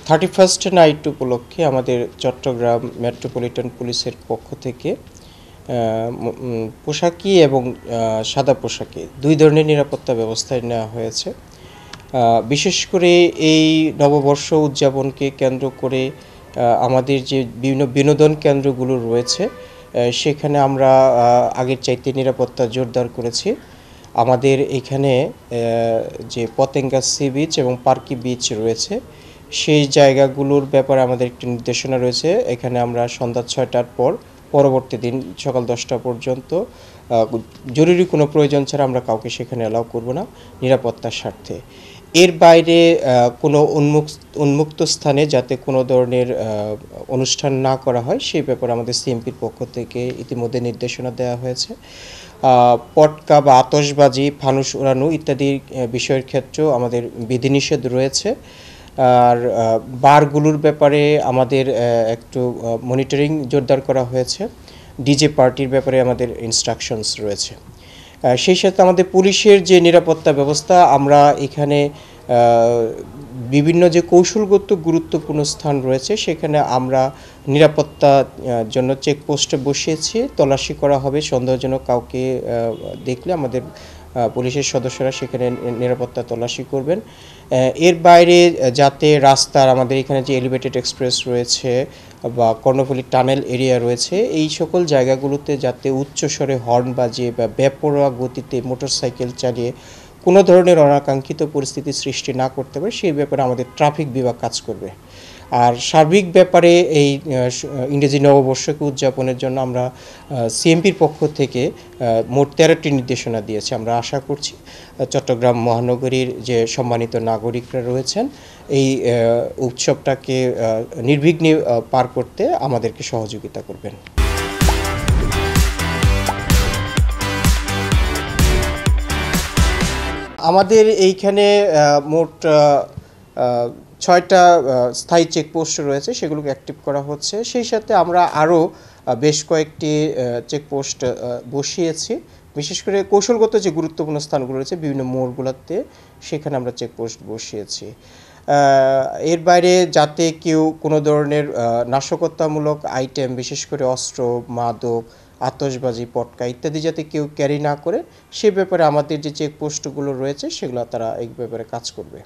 31st night উপলক্ষে আমাদের Chittagong metropolitan পুলিশের পক্ষ থেকে পোশাকি এবং সাদা পোশাকে দুই ধরনের নিরাপত্তা ব্যবস্থা নেওয়া হয়েছে। বিশেষ করে এই নববর্ষ উদযাপনকে কেন্দ্র করে আমাদের যে বিভিন্ন বিনোদন কেন্দ্রগুলো রয়েছে সেখানে আমরা আগের চাইতে নিরাপত্তা জোরদার করেছি। আমাদের এখানে যে পতেঙ্গা সি বিচ এবং পার্কি বিচ রয়েছে সেই জায়গাগুলোর ব্যাপারে আমাদের একটি নির্দেশনা রয়েছে। এখানে আমরা সন্ধ্যা 6টার পর পরবর্তী দিন সকাল 10টা পর্যন্ত জরুরি কোনো প্রয়োজন ছাড়া আমরা কাউকে সেখানে অ্যালাউ করব না নিরাপত্তার স্বার্থে। এর বাইরে কোনো উন্মুক্ত স্থানে যাতে কোনো ধরনের অনুষ্ঠান না করা হয় সেই ব্যাপারে আমাদের সিএমপির পক্ষ থেকে ইতিমধ্যে নির্দেশনা দেওয়া হয়েছে। পটকা বা আতশবাজি, ফানুস উড়ানো ইত্যাদি বিষয়ের ক্ষেত্রেও আমাদের বিধিনিষেধ রয়েছে। আর বারগুলোর ব্যাপারে আমাদের একটু মনিটরিং জোরদার করা হয়েছে। ডিজে পার্টির ব্যাপারে আমাদের ইনস্ট্রাকশনস রয়েছে। সেই সাথে আমাদের পুলিশের যে নিরাপত্তা ব্যবস্থা, আমরা এখানে বিভিন্ন যে কৌশলগত গুরুত্বপূর্ণ স্থান রয়েছে সেখানে আমরা নিরাপত্তার জন্য চেকপোস্টে বসিয়েছি। তল্লাশি করা হবে, সন্দেহজনক কাউকে দেখলে আমাদের পুলিশের সদস্যরা সেখানে নিরাপত্তা তল্লাশি করবেন। এর বাইরে যাতে রাস্তার আমাদের এখানে যে এলিভেটেড এক্সপ্রেস রয়েছে বা কর্ণফুলী টানেল এরিয়া রয়েছে এই সকল জায়গাগুলোতে যাতে উচ্চস্বরে হর্ন বাজিয়ে বা বেপরোয়া গতিতে মোটরসাইকেল চালিয়ে কোনো ধরনের অনাকাঙ্ক্ষিত পরিস্থিতি সৃষ্টি না করতে পারে সেই ব্যাপারে আমাদের ট্রাফিক বিভাগ কাজ করবে। আর সার্বিক ব্যাপারে এই ইংরেজি নববর্ষকে উদযাপনের জন্য আমরা সিএমপির পক্ষ থেকে মোট 13টি নির্দেশনা দিয়েছি। আমরা আশা করছি চট্টগ্রাম মহানগরীর যে সম্মানিত নাগরিকরা রয়েছেন এই উৎসবটাকে নির্বিঘ্নে পার করতে আমাদেরকে সহযোগিতা করবেন। আমাদের এইখানে মোট 6টা স্থায়ী চেকপোস্ট রয়েছে, সেগুলোকে অ্যাক্টিভ করা হচ্ছে। সেই সাথে আমরা আরও বেশ কয়েকটি চেকপোস্ট বসিয়েছি, বিশেষ করে কৌশলগত যে গুরুত্বপূর্ণ স্থানগুলো রয়েছে বিভিন্ন মোড়গুলোতে সেখানে আমরা চেকপোস্ট বসিয়েছি। এর বাইরে যাতে কেউ কোনো ধরনের নাশকতামূলক আইটেম, বিশেষ করে অস্ত্র, মাদক, আতশবাজি, পটকা ইত্যাদি যাতে কেউ ক্যারি না করে সে ব্যাপারে আমাদের যে চেকপোস্টগুলো রয়েছে সেগুলো তারা এই ব্যাপারে কাজ করবে।